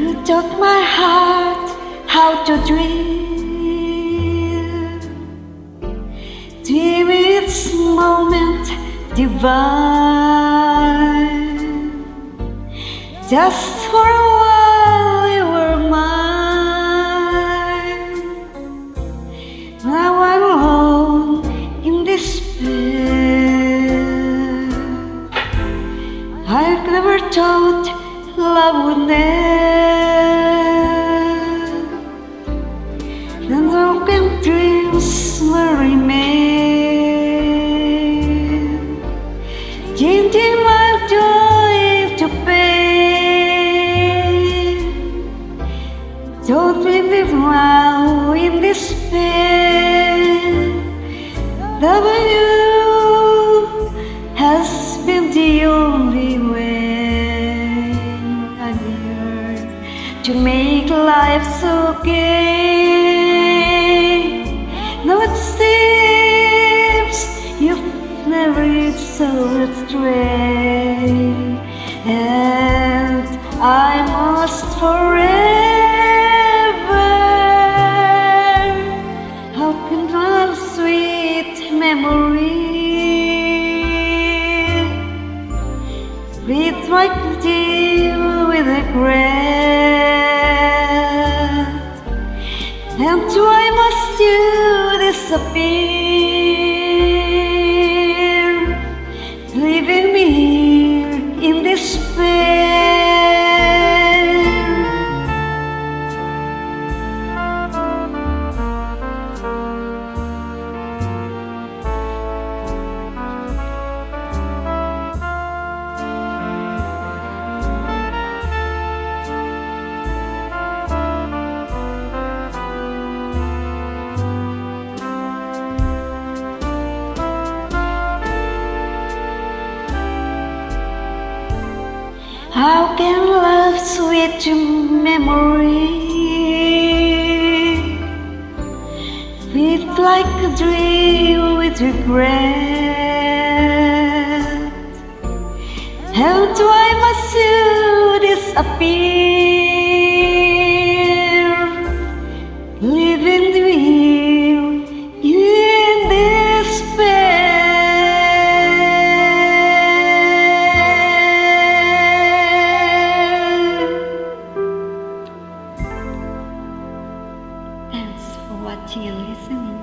You taught my heart how to dream. Dream its moment divine. Just for a while you were mine. Now I'm alone in despair. I've never thought love would end. The broken dreams will remain, changing my joy to pain. Don't live now in despair. Loving you has been the only way on earth to make life so gay. Now it seems you've never reached so astray, and I'm lost forever. How can our sweet memory breathe like deal with regret? And why must you disappear, leaving me here in despair? How can love sweet memory feel like a dream with regret? And why must you disappear, leaving me here in despair? Thanks for watching and listening.